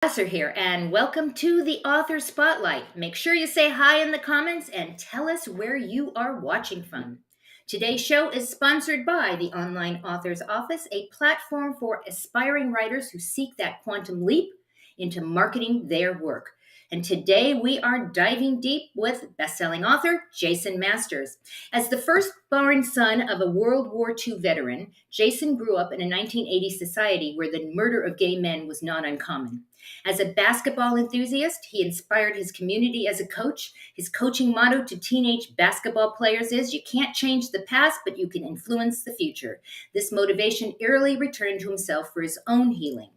Lasser here, and welcome to the Author Spotlight. Make sure you say hi in the comments and tell us where you are watching from. Today's show is sponsored by the Online Authors Office, a platform for aspiring writers who seek that quantum leap into marketing their work. And today we are diving deep with best-selling author Jason Masters. As the firstborn son of a World War II veteran, Jason grew up in a 1980s society where the murder of gay men was not uncommon. As a basketball enthusiast, he inspired his community as a coach. His coaching motto to teenage basketball players is, "You can't change the past, but you can influence the future." This motivation eerily returned to himself for his own healing.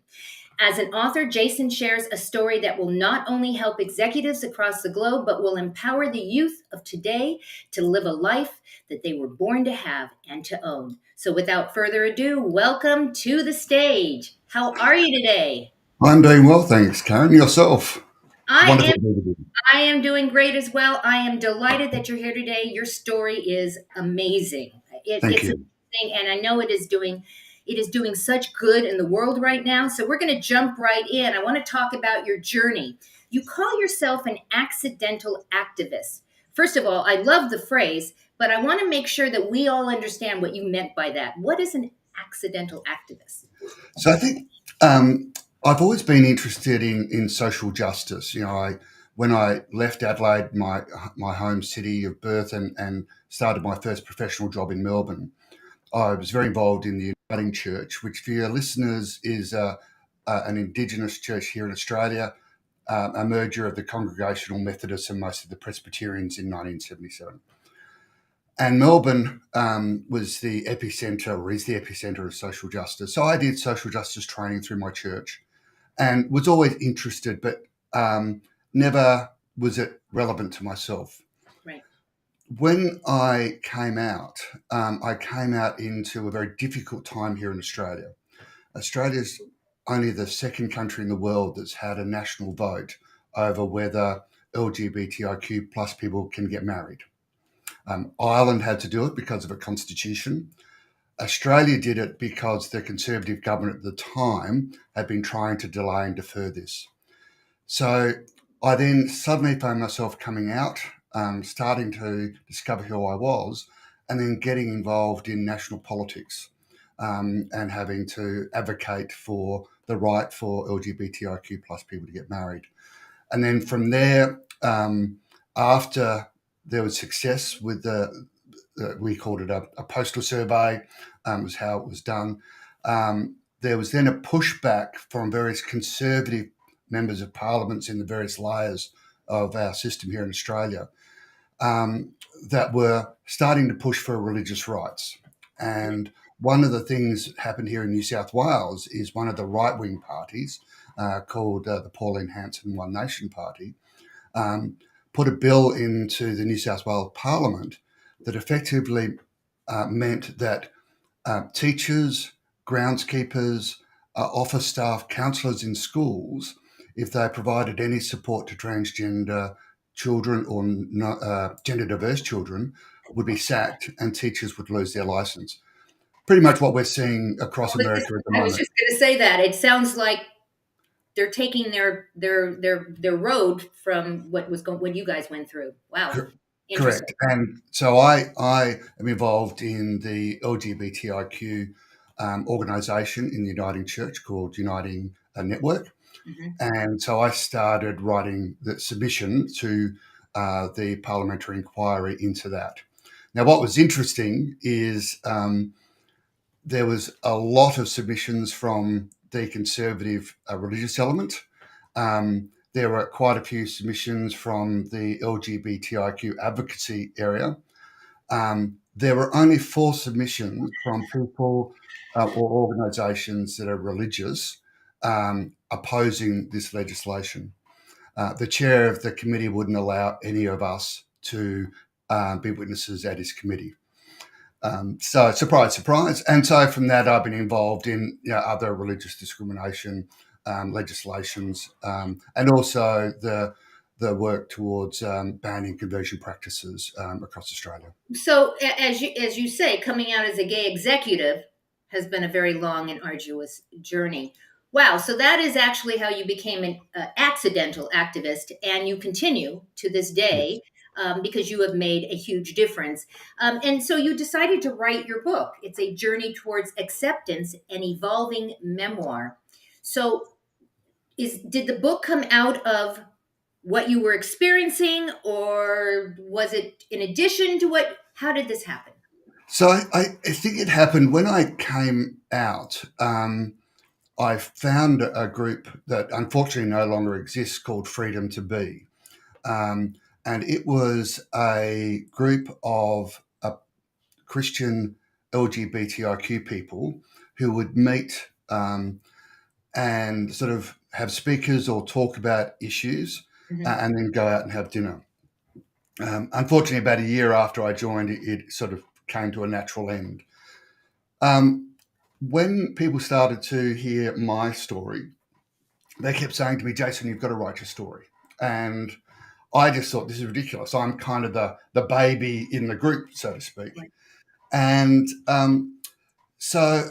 As an author, Jason shares a story that will not only help executives across the globe, but will empower the youth of today to live a life that they were born to have and to own. So without further ado, welcome to the stage. How are you today? I'm doing well, thanks, Karen. Yourself? It's I wonderful am to be with you. I am doing great as well. I am delighted that you're here today. Your story is amazing. Thank It's you. amazing, and I know it is doing such good in the world right now. So we're going to jump right in. I want to talk about your journey. You call yourself an accidental activist. First of all, I love the phrase, but I want to make sure that we all understand what you meant by that. What is an accidental activist? So I think I've always been interested in social justice. When I left Adelaide, my home city of birth, and started my first professional job in Melbourne, I was very involved in the Uniting Church, which for your listeners is an Indigenous church here in Australia, a merger of the Congregational Methodists and most of the Presbyterians in 1977. And Melbourne was the epicenter, or is the epicenter of social justice. So I did social justice training through my church and was always interested, but never was it relevant to myself. Right. When I came out into a very difficult time here in Australia. Australia's only the second country in the world that's had a national vote over whether LGBTIQ plus people can get married. Ireland had to do it because of a constitution. Australia did it because the Conservative government at the time had been trying to delay and defer this. So I then suddenly found myself coming out, starting to discover who I was, and then getting involved in national politics, and having to advocate for the right for LGBTIQ plus people to get married. And then from there, after there was success with we called it a postal survey, was how it was done. There was then a pushback from various conservative members of parliaments in the various layers of our system here in Australia, that were starting to push for religious rights. And one of the things that happened here in New South Wales is one of the right-wing parties, called the Pauline Hanson One Nation Party, put a bill into the New South Wales Parliament that effectively meant that teachers, groundskeepers, office staff, counsellors in schools, if they provided any support to transgender children or gender diverse children, would be sacked and teachers would lose their license. Pretty much what we're seeing across America at the I was moment. just going to say that. It sounds like they're taking their road from what you guys went through. Wow, Cor- interesting. Correct. And so I am involved in the LGBTIQ organisation in the Uniting Church called Uniting Network. Hmm. And so I started writing the submission to the parliamentary inquiry into that. Now, what was interesting is there was a lot of submissions from the conservative religious element. There were quite a few submissions from the LGBTIQ advocacy area. There were only 4 submissions from people or organisations that are religious, opposing this legislation. The chair of the committee wouldn't allow any of us to be witnesses at his committee. So surprise, surprise. And so from that, I've been involved in other religious discrimination legislations, and also the work towards banning conversion practices across Australia. So, as you say, coming out as a gay executive has been a very long and arduous journey. Wow. So that is actually how you became an accidental activist, and you continue to this Yes. day because you have made a huge difference. And so you decided to write your book. It's a journey towards acceptance, an evolving memoir. So, did the book come out of what you were experiencing, or was it in addition to what? How did this happen? So I think it happened when I came out. I found a group that unfortunately no longer exists called Freedom to Be. Um, and it was a group of Christian LGBTIQ people who would meet and sort of have speakers or talk about issues Hmm. and then go out and have dinner. Unfortunately, about a year after I joined, it sort of came to a natural end. Um, when people started to hear my story, they kept saying to me, Jason, you've got to write your story. And I just thought this is ridiculous. I'm kind of the baby in the group, so to speak. Right. And so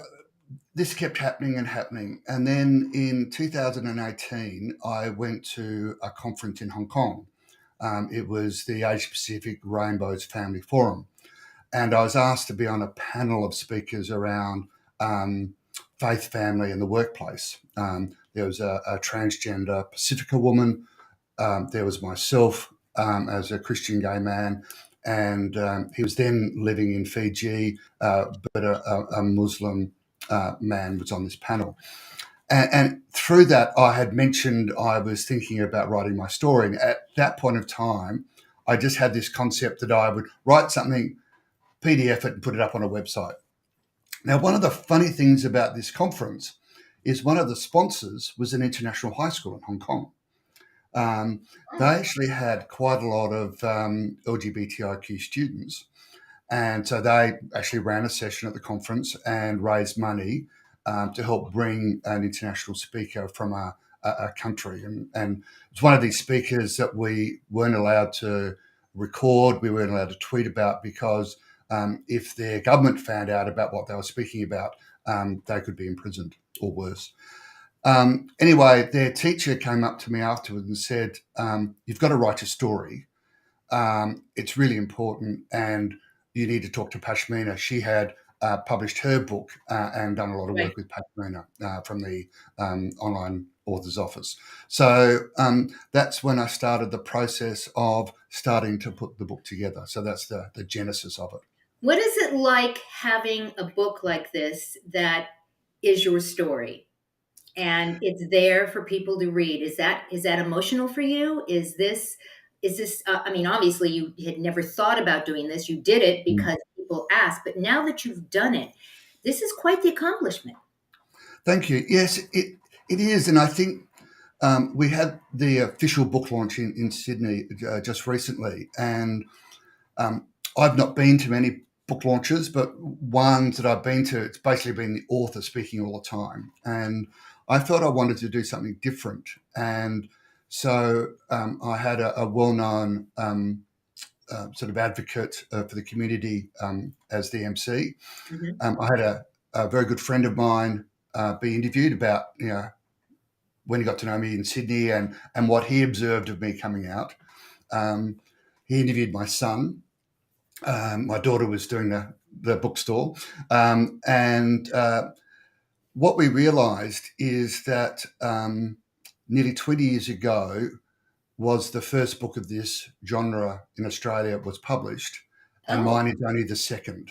this kept happening and happening. And then in 2018, I went to a conference in Hong Kong. It was the Asia Pacific Rainbows Family Forum. And I was asked to be on a panel of speakers around faith, family, and the workplace. There was a transgender Pacifica woman. There was myself as a Christian gay man, and he was then living in Fiji, but a Muslim man was on this panel. And through that, I had mentioned I was thinking about writing my story. And at that point of time, I just had this concept that I would write something, PDF it, and put it up on a website. Now, one of the funny things about this conference is one of the sponsors was an international high school in Hong Kong. Um, they Oh, actually had quite a lot of LGBTIQ students. And so they actually ran a session at the conference and raised money to help bring an international speaker from a country. And it's one of these speakers that we weren't allowed to record, we weren't allowed to tweet about because if their government found out about what they were speaking about, they could be imprisoned or worse. Anyway, their teacher came up to me afterwards and said, you've got to write a story. It's really important, and you need to talk to Pashmina. She had published her book and done a lot of right. work with Pashmina from the online author's office. So that's when I started the process of starting to put the book together. So that's the genesis of it. What is it like having a book like this that is your story and it's there for people to read? Is that emotional for you? Is this I mean, obviously you had never thought about doing this. You did it Mm. because people asked, but now that you've done it, this is quite the accomplishment. Thank you. Yes, it is. And I think we had the official book launch in Sydney just recently. And Um, I've not been to many book launches, but ones that I've been to, it's basically been the author speaking all the time. And I thought I wanted to do something different. And so I had a well known sort of advocate for the community as the MC. Mhm. I had a very good friend of mine be interviewed about, when he got to know me in Sydney and what he observed of me coming out. Um, he interviewed my son. My daughter was doing the bookstore. And what we realised is that nearly 20 years ago was the first book of this genre in Australia was published, and Oh, mine is only the second.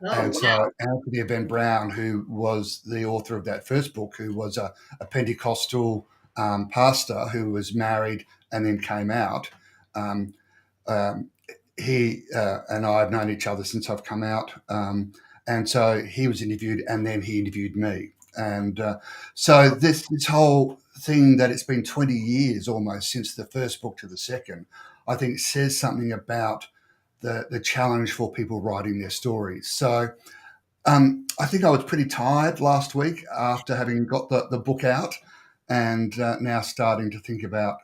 oh, And so wow. Anthony Ben Brown, who was the author of that first book, who was a Pentecostal pastor who was married and then came out, um, um, he and I have known each other since I've come out. And so he was interviewed and then he interviewed me. And so this whole thing that it's been 20 years almost since the first book to the second, I think says something about the challenge for people writing their stories. So I think I was pretty tired last week after having got the book out and now starting to think about,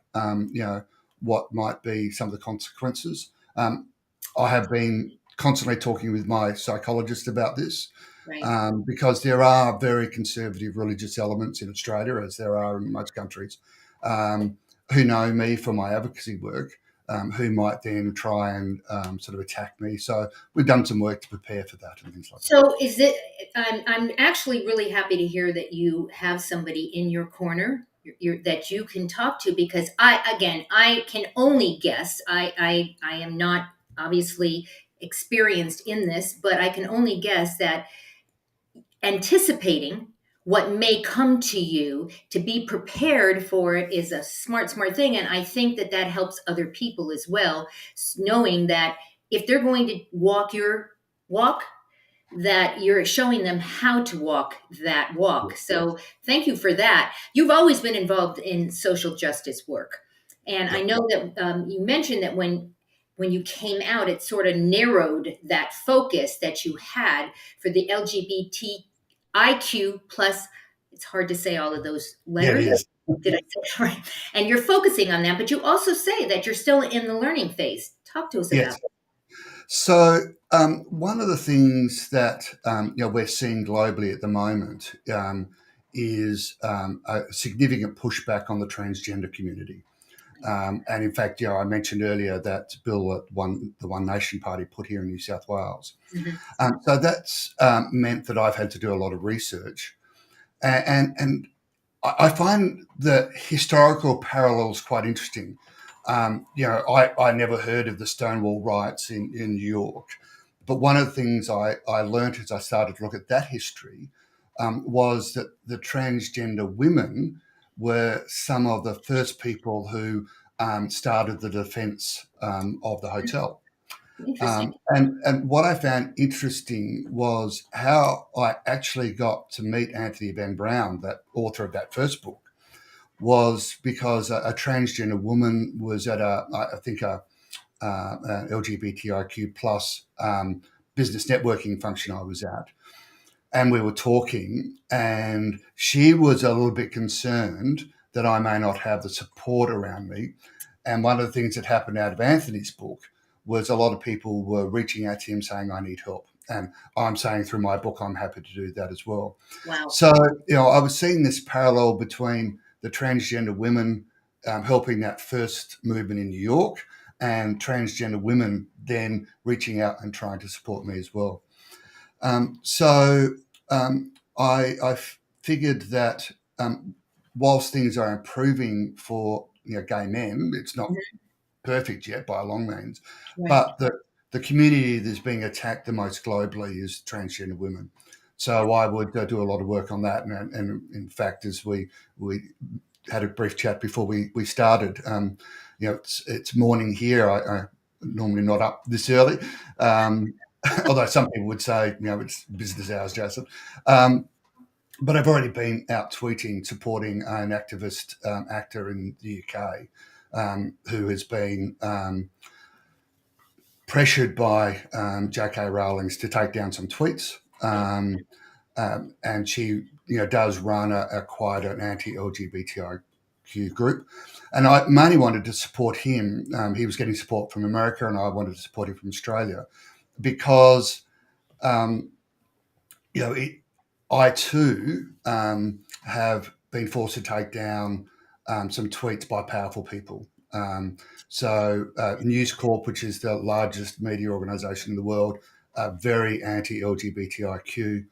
what might be some of the consequences. I have been constantly talking with my psychologist about this. Right. because there are very conservative religious elements in Australia, as there are in most countries, um, who know me for my advocacy work, who might then try and sort of attack me. So we've done some work to prepare for that and things like that. So is it? I'm actually really happy to hear that you have somebody in your corner that you can talk to, because I can only guess. I am not obviously experienced in this, but I can only guess that anticipating what may come to you, to be prepared for it, is a smart thing, and I think that that helps other people as well, knowing that if they're going to walk your walk, that you're showing them how to walk that walk. So thank you for that. You've always been involved in social justice work, and I Yeah. know that you mentioned that when you came out, it sort of narrowed that focus that you had for the LGBTIQ plus. It's hard to say all of those Yeah, it letters. is. Did I say it right? And you're focusing on that, but you also say that you're still in the learning phase. Talk to us about Yes. So one of the things that we're seeing globally at the moment is a significant pushback on the transgender community. And in fact, I mentioned earlier that bill that the One Nation Party put here in New South Wales. it. Hmm. So that's meant that I've had to do a lot of research, and I find the historical parallels quite interesting. I never heard of the Stonewall riots in New York, but one of the things I learned as I started to look at that history was that the transgender women were some of the first people who started the defense of the hotel. Interesting. And what I found interesting was how I actually got to meet Anthony Van Brown, that author of that first book, was because a transgender woman was at I think an LGBTIQ plus business networking function I was at, and we were talking, and she was a little bit concerned that I may not have the support around me. And one of the things that happened out of Anthony's book was a lot of people were reaching out to him saying, I need help. And I'm saying through my book, I'm happy to do that as well. Wow. So, I was seeing this parallel between the transgender women helping that first movement in New York and transgender women then reaching out and trying to support me as well. So I figured that whilst things are improving for gay men, it's not perfect yet by a long means, Right. but the community that's being attacked the most globally is transgender women. So I would do a lot of work on that, and in fact, as we had a brief chat before we started, it's morning here. I normally not up this early. Um, Although some people would say, it's business hours, Jason. Um, but I've already been out tweeting, supporting an activist actor in the UK who has been pressured by J.K. Rowling to take down some tweets. And she, does run quite an anti-LGBTIQ group. And I mainly wanted to support him. He was getting support from America, and I wanted to support him from Australia because um, I too have been forced to take down some tweets by powerful people. News Corp, which is the largest media organisation in the world, are very anti-LGBTIQ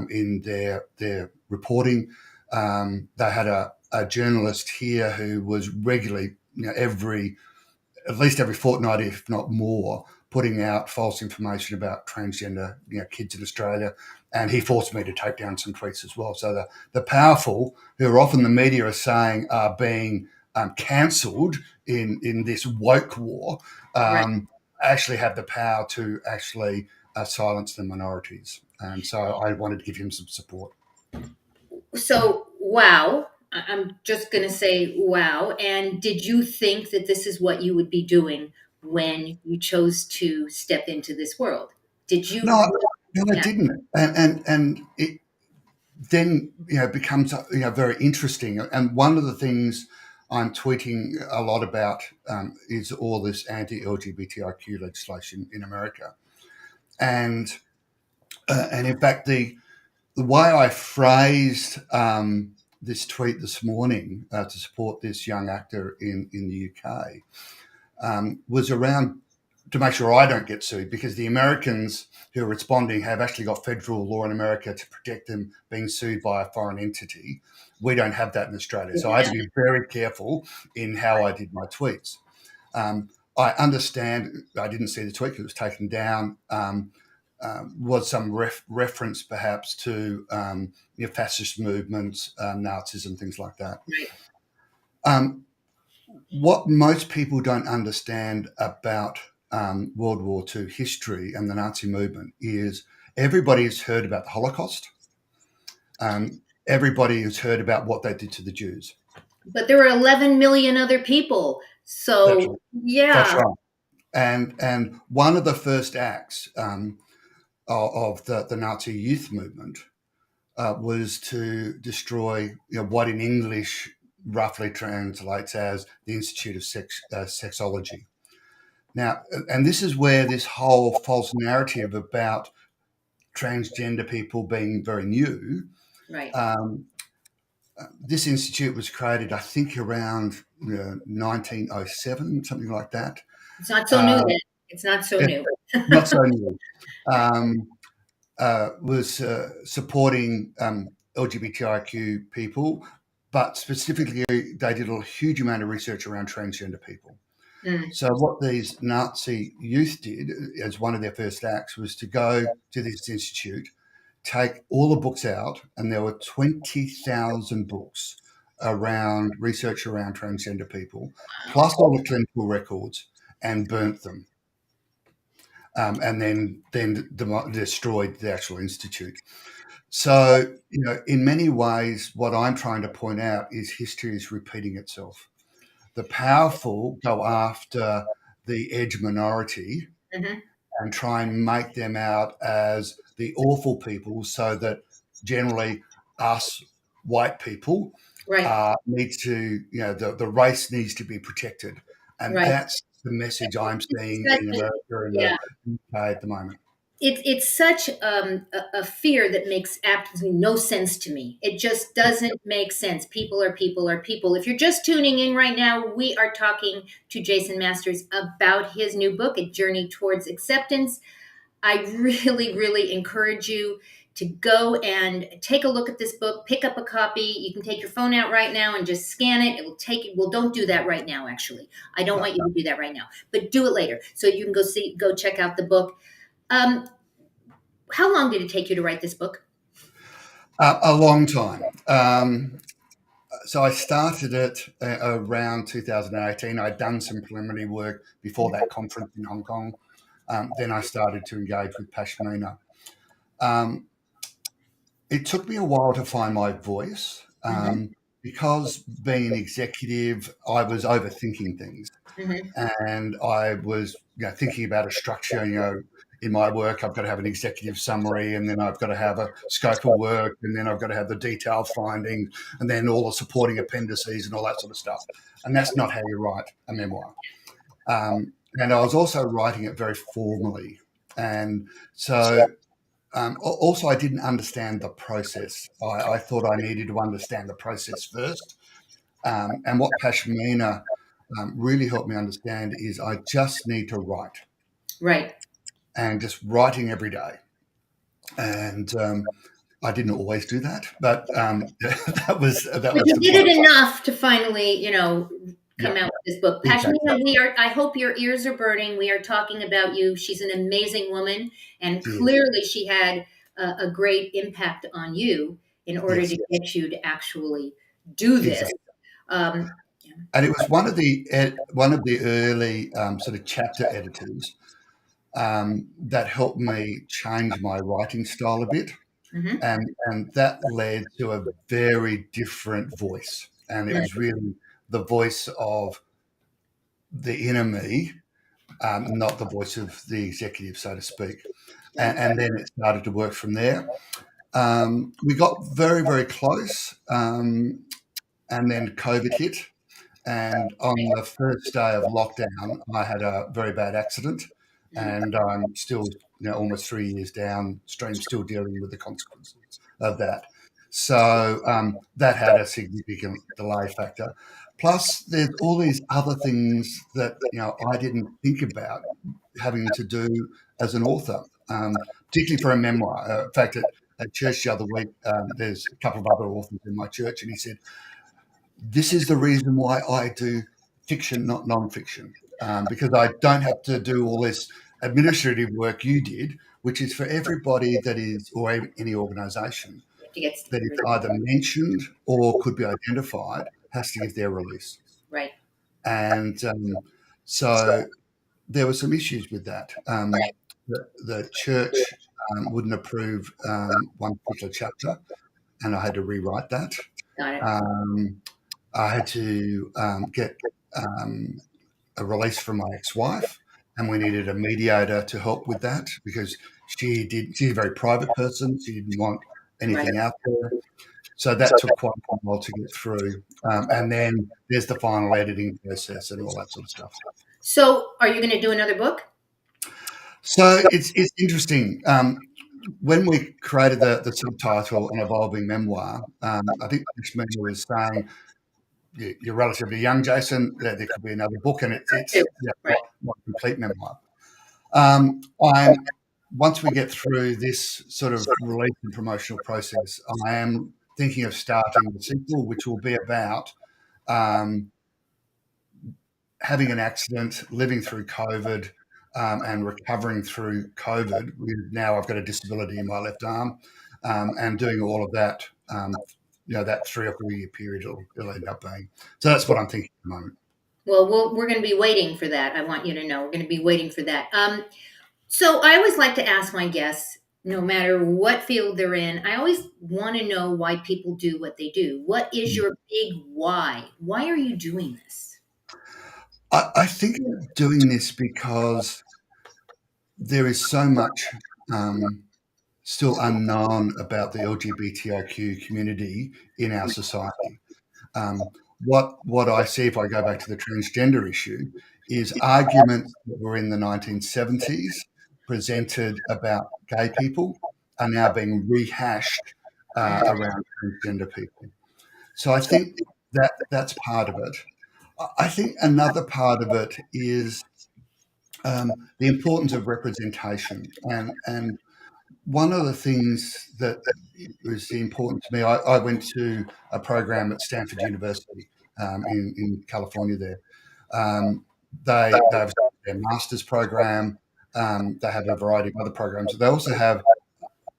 in their reporting. They had a journalist here who was regularly, at least every fortnight, if not more, putting out false information about transgender kids in Australia. And he forced me to take down some tweets as well. So the powerful, who are often the media are saying are being cancelled in this woke war, Right. actually have the power to actually silence the minorities. And so I wanted to give him some support. So, wow. I'm just going to say wow. And did you think that this is what you would be doing when you chose to step into this world? Did you? No, no, I Yeah. didn't. And it then becomes very interesting. And one of the things I'm tweeting a lot about is all this anti-LGBTIQ legislation in America. And And in fact, the way I phrased this tweet this morning to support this young actor in the UK was around to make sure I don't get sued, because the Americans who are responding have actually got federal law in America to protect them being sued by a foreign entity. We don't have that in Australia. So I had to be very careful in how I did my tweets. I understand, I didn't see the tweet because it was taken down. Was some reference perhaps to fascist movements, Nazism, things like that. Right. What most people don't understand about World War II history and the Nazi movement is everybody has heard about the Holocaust. Everybody has heard about what they did to the Jews. But there were 11 million other people. That's So, right. That's yeah. right. And one of the first acts of the Nazi youth movement was to destroy what in English roughly translates as the Institute of Sexology. Now, and this is where this whole false narrative about transgender people being very new. Right. This institute was created, I think, around 1907, something like that. It's not so new Uh, then. It's not so it's new. not so new. Was supporting LGBTIQ people, but specifically, they did a huge amount of research around transgender people. Mm. So what these Nazi youth did as one of their first acts was to go to this institute, take all the books out, and there were 20,000 books around research around transgender people, plus all the clinical records, and burnt them. And then destroyed the actual institute. So, in many ways, what I'm trying to point out is history is repeating itself. The powerful go after the edge minority Mm-hmm. and try and make them out as the awful people, so that generally us white people Right. need to, the race needs to be protected. And Right. that's the message I'm seeing Such in a- America and the yeah. UK at the moment. It's such a fear that makes absolutely no sense to me. It just doesn't make sense. People are people are people. If you're just tuning in right now, we are talking to Jason Masters about his new book, A Journey Towards Acceptance. I really, really encourage you to go and take a look at this book, pick up a copy. You can take your phone out right now and just scan it. It will take it. Well, don't do that right now, actually. I don't want you to do that right now, but do it later so you can go check out the book. How long did it take you to write this book? A long time. So I started it around 2018. I'd done some preliminary work before that conference in Hong Kong. Then I started to engage with Pashmina. It took me a while to find my voice Mm-hmm. because being an executive, I was overthinking things. Mm-hmm. And I was thinking about a structure. In my work, I've got to have an executive summary, and then I've got to have a scope of work, and then I've got to have the detailed findings, and then all the supporting appendices and all that sort of stuff. And that's not how you write a memoir. And I was also writing it very formally. And so also, I didn't understand the process. I thought I needed to understand the process first. And what Pashmina really helped me understand is I just need to write, Right. and just writing every day. And I didn't always do that, but that But was you the did plan. it enough to finally, come Yeah, out with this book. exactly. Pashmina, I hope your ears are burning. We are talking about you. She's an amazing woman, and Yes, clearly she had a great impact on you in order yes, to get you to actually do this. exactly. Um, And it was one of the early sort of chapter editors that helped me change my writing style a bit. mhm. And that led to a very different voice. And it was really the voice of the inner me, not the voice of the executive, so to speak. And then it started to work from there. We got very, very close, and then COVID hit. And on the first day of lockdown, I had a very bad accident, and I'm still almost 3 years downstream, still dealing with the consequences of that. So that had a significant delay factor. Plus, there's all these other things that I didn't think about having to do as an author, particularly for a memoir. In fact, at church the other week, there's a couple of other authors in my church, and he said, "This is the reason why I do fiction, not non-fiction, because I don't have to do all this administrative work you did, which is for everybody that is, or any organisation To get that is either mentioned or could be identified, has to give their release." right. And so there were some issues with that. Right. The church wouldn't approve one particular chapter, and I had to rewrite that. Got it. Um, I had to get a release from my ex-wife, and we needed a mediator to help with that because she's a very private person. She didn't want Right. anything out there. So that took quite a while to get through. And then there's the final editing process and all that sort of stuff. So, are you going to do another book? So it's interesting. When we created the subtitle, An Evolving Memoir, I think Chris Miller was saying, "You're relatively young, Jason. There could be another book, and it's Right. not a complete memoir." Once we get through this sort of release and promotional process, I am thinking of starting the sequel, which will be about having an accident, living through COVID, and recovering through COVID. Now I've got a disability in my left arm, and doing all of that. That 3 or 4 year period it'll end up being. So that's what I'm thinking at the moment. Well, we're going to be waiting for that. I want you to know we're going to be waiting for that. So I always like to ask my guests, no matter what field they're in, I always want to know why people do what they do. What is your big why? Why are you doing this? I think I'm doing this because there is so much still unknown about the LGBTIQ community in our society. What I see, if I go back to the transgender issue, is arguments that were in the 1970s presented about gay people are now being rehashed around transgender people. So I think that's part of it. I think another part of it is the importance of representation. And one of the things that was important to me, I went to a program at Stanford University in California there. They have their master's program. They have a variety of other programs. They also have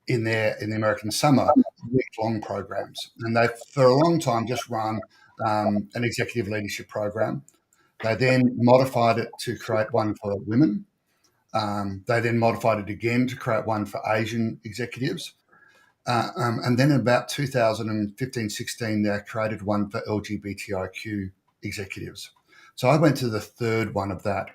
in the American summer week-long programs, and they for a long time just run an executive leadership program. They then modified it to create one for women. They then modified it again to create one for Asian executives. And then in about 2015-16, they created one for LGBTIQ executives. So I went to the third one of that.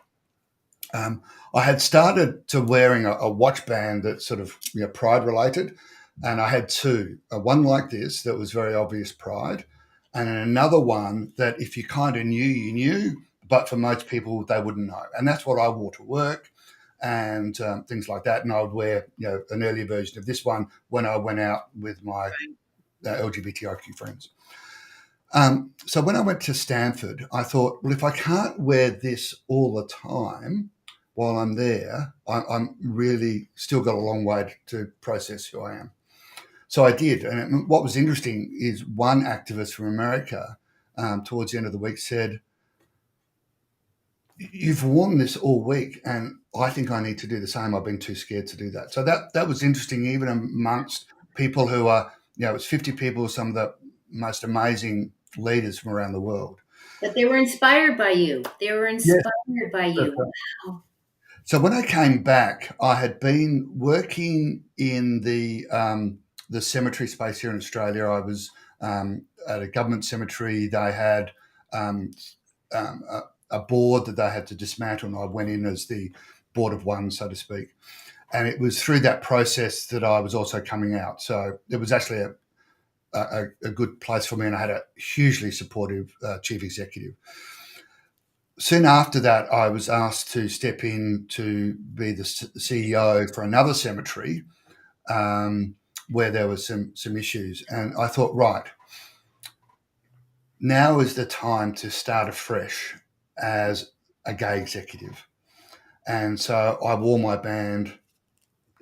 I had started to wearing a watch band that's sort of pride related, and I had two. One like this that was very obvious pride, and another one that if you kind of knew, you knew, but for most people they wouldn't know. And that's what I wore to work and things like that. And I would wear an earlier version of this one when I went out with my LGBTIQ friends. So when I went to Stanford, I thought, well, if I can't wear this all the time while I'm there, I'm really still got a long way to process who I am. So I did. And what was interesting is one activist from America towards the end of the week said, "You've worn this all week, and I think I need to do the same. I've been too scared to do that." So that was interesting, even amongst people who are, it's 50 people, some of the most amazing leaders from around the world. But they were inspired by you. They were inspired by you. Wow. So when I came back, I had been working in the cemetery space here in Australia. I was at a government cemetery. They had a board that they had to dismantle, and I went in as the board of one, so to speak. And it was through that process that I was also coming out. So it was actually a good place for me, and I had a hugely supportive chief executive. Soon after that, I was asked to step in to be the CEO for another cemetery, um, where there were some issues, and I thought, right, now is the time to start afresh as a gay executive. And so I wore my band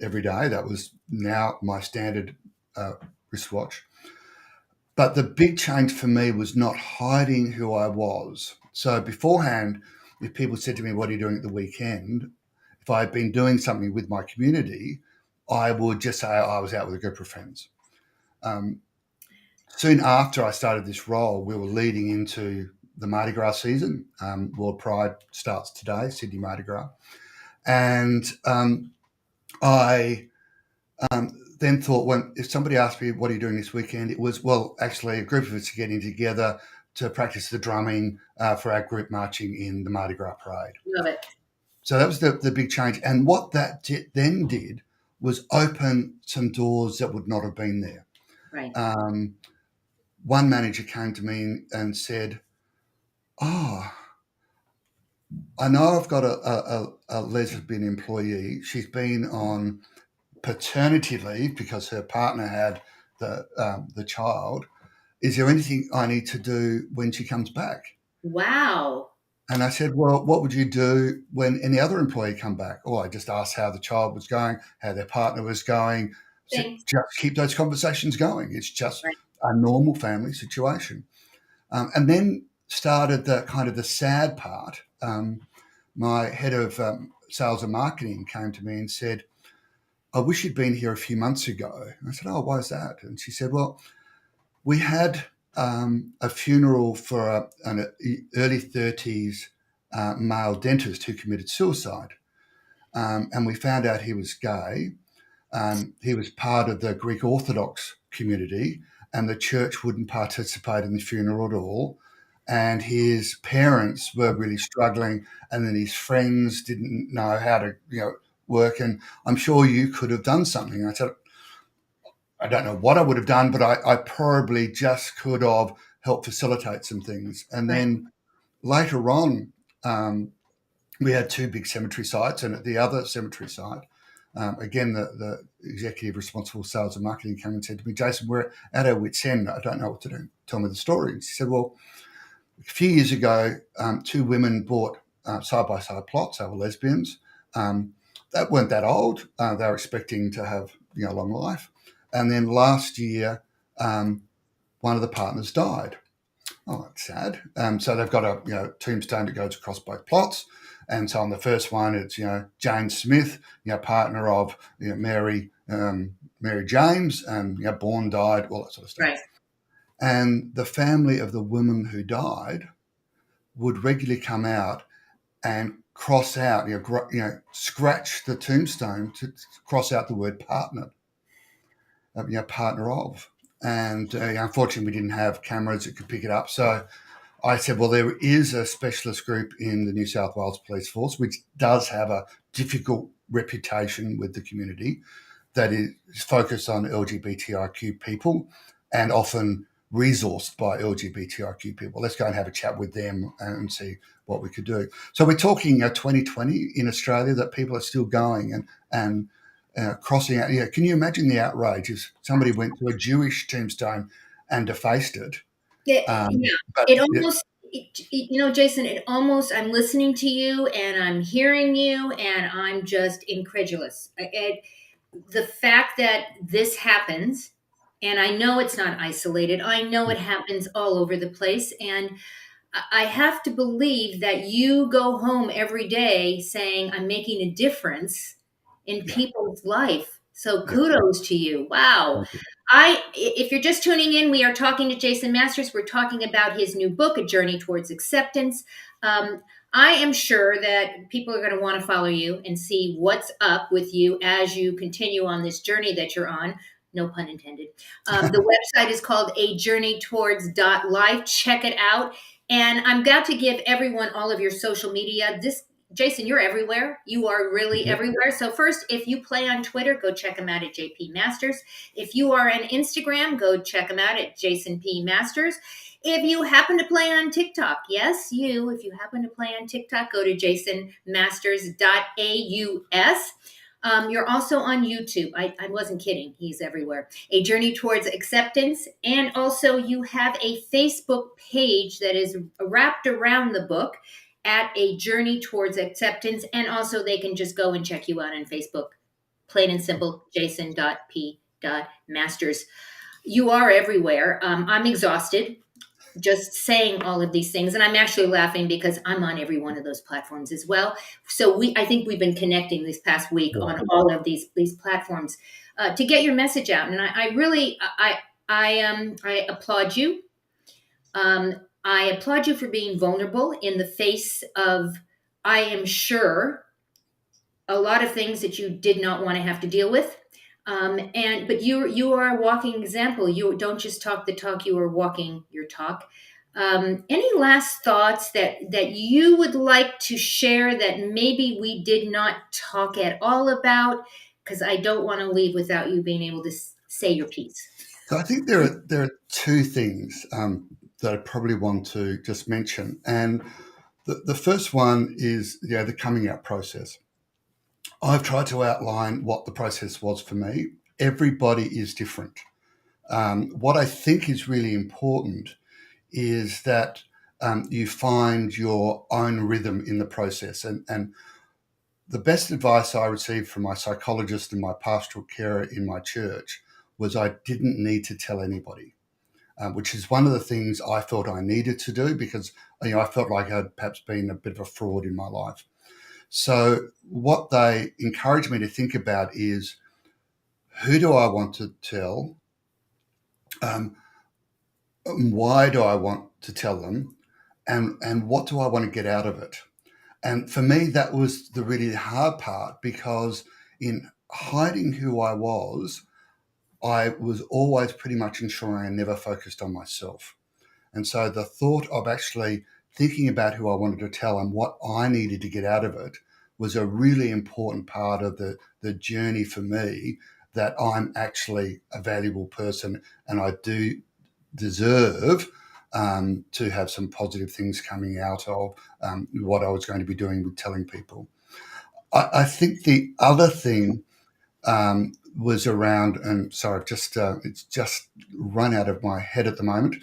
every day. That was now my standard uh, wristwatch. But the big change for me was not hiding who I was. So beforehand, if people said to me, "What are you doing at the weekend?" If I had been doing something with my community, I would just say, "Oh, I was out with a group of friends." Um, Soon after I started this role, we were leading into the Mardi Gras season. World Pride starts today, Sydney Mardi Gras. And I then thought, when if somebody asked me, "What are you doing this weekend?" It was, well, actually, a group of us are getting together to practice the drumming for our group marching in the Mardi Gras parade. Love it. So that was the big change. And what that then did was open some doors that would not have been there. Right. Um, One manager came to me and said, "Oh, I know I've got a lesbian employee. She's been on paternity leave because her partner had the child. Is there anything I need to do when she comes back?" Wow. And I said, "Well, what would you do when any other employee come back?" Oh, I just asked how the child was going, how their partner was going. I said, Thanks. just keep those conversations going. It's just Right. a normal family situation. And then started the kind of the sad part. My head of sales and marketing came to me and said, "I wish you'd been here a few months ago." And I said, "Oh, why is that?" And she said, "Well, we had a funeral for an early 30s male dentist who committed suicide. And we found out he was gay. He was part of the Greek Orthodox community, and the church wouldn't participate in the funeral at all. And his parents were really struggling, and then his friends didn't know how to, work. And I'm sure you could have done something." And I said, "I don't know what I would have done, but I probably just could have helped facilitate some things." And Right. then later on, um, we had two big cemetery sites, and at the other cemetery site, again, the executive responsible for sales and marketing came and said to me, "Jason, we're at our wits' end. I don't know what to do. Tell me the story." And she said, "Well, a few years ago, two women bought side by side plots. They were lesbians. That weren't that old. They were expecting to have a long life. And then last year, um, one of the partners died." Oh, that's sad. So they've got a tombstone that goes across both plots. And so on the first one, it's Jane Smith, partner of Mary James, and born, died, all that sort of stuff. Right. And the family of the woman who died would regularly come out and cross out, scratch the tombstone to cross out the word partner, partner of. And unfortunately, we didn't have cameras that could pick it up. So I said, well, there is a specialist group in the New South Wales Police Force, which does have a difficult reputation with the community, that is focused on LGBTIQ people and often resourced by LGBTIQ people. Let's go and have a chat with them and see what we could do. So we're talking 2020 in Australia, that people are still going and crossing out. Yeah, can you imagine the outrage if somebody went to a Jewish tombstone and defaced it? Yeah. Um, Yeah. but It almost, Jason, it almost, I'm listening to you and I'm hearing you and I'm just incredulous. The fact that this happens, and I know it's not isolated, I know it happens all over the place. And I have to believe that you go home every day saying, I'm making a difference in yeah, people's life. So yeah. kudos to you. Wow. If you're just tuning in, we are talking to Jason Masters. We're talking about his new book, A Journey Towards Acceptance. Um, I am sure that people are going to want to follow you and see what's up with you as you continue on this journey that you're on. No pun intended. The website is called A Journey Towards Life. Check it out. And I'm about to give everyone all of your social media. Jason, you're everywhere. You are really Mhm. everywhere. So first, if you play on Twitter, go check him out at JP Masters. If you are on Instagram, go check him out at Jason P. Masters. If you happen to play on TikTok, yes, you, if you happen to play on TikTok, go to jasonmasters.aus. You're also on YouTube. I wasn't kidding. He's everywhere. A Journey Towards Acceptance. And also, you have a Facebook page that is wrapped around the book at A Journey Towards Acceptance. And also, they can just go and check you out on Facebook. Plain and simple, jason.p.masters. You are everywhere. I'm exhausted just saying all of these things, and I'm actually laughing because I'm on every one of those platforms as well. So I think we've been connecting this past week on all of these platforms to get your message out. And I really I applaud you. I applaud you for being vulnerable in the face of, I am sure, a lot of things that you did not want to have to deal with. And but you are a walking example. You don't just talk the talk; you are walking your talk. Any last thoughts that you would like to share that maybe we did not talk at all about? Because I don't want to leave without you being able to say your piece. So I think there are two things that I probably want to just mention, and the first one is the coming out process. I've tried to outline what the process was for me. Everybody is different. What I think is really important is that you find your own rhythm in the process. And the best advice I received from my psychologist and my pastoral carer in my church was I didn't need to tell anybody, which is one of the things I felt I needed to do because I felt like I'd perhaps been a bit of a fraud in my life. So what they encouraged me to think about is, who do I want to tell? Why do I want to tell them? And what do I want to get out of it? And for me, that was the really hard part, because in hiding who I was always pretty much ensuring I never focused on myself. And so the thought of actually thinking about who I wanted to tell and what I needed to get out of it was a really important part of the journey for me, that I'm actually a valuable person and I do deserve to have some positive things coming out of what I was going to be doing with telling people. I think the other thing was around, and sorry, I've just it's just run out of my head at the moment.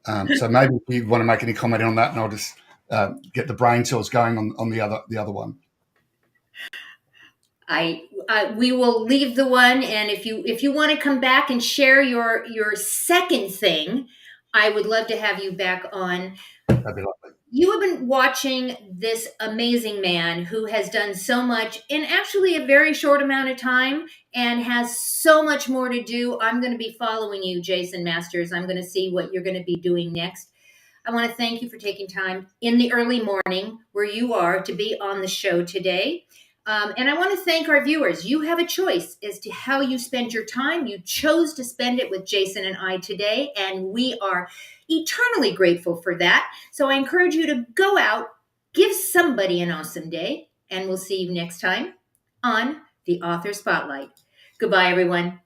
So maybe if you want to make any comment on that, and I'll just get the brain cells going on the other one. We will leave the one, and if you want to come back and share your second thing, I would love to have you back on. That'd be lovely. You have been watching this amazing man who has done so much in actually a very short amount of time and has so much more to do. I'm going to be following you, Jason Masters. I'm going to see what you're going to be doing next. I want to thank you for taking time in the early morning where you are to be on the show today. And I want to thank our viewers. You have a choice as to how you spend your time. You chose to spend it with Jason and I today, and we are eternally grateful for that. So I encourage you to go out, give somebody an awesome day, and we'll see you next time on the Author Spotlight. Goodbye, everyone.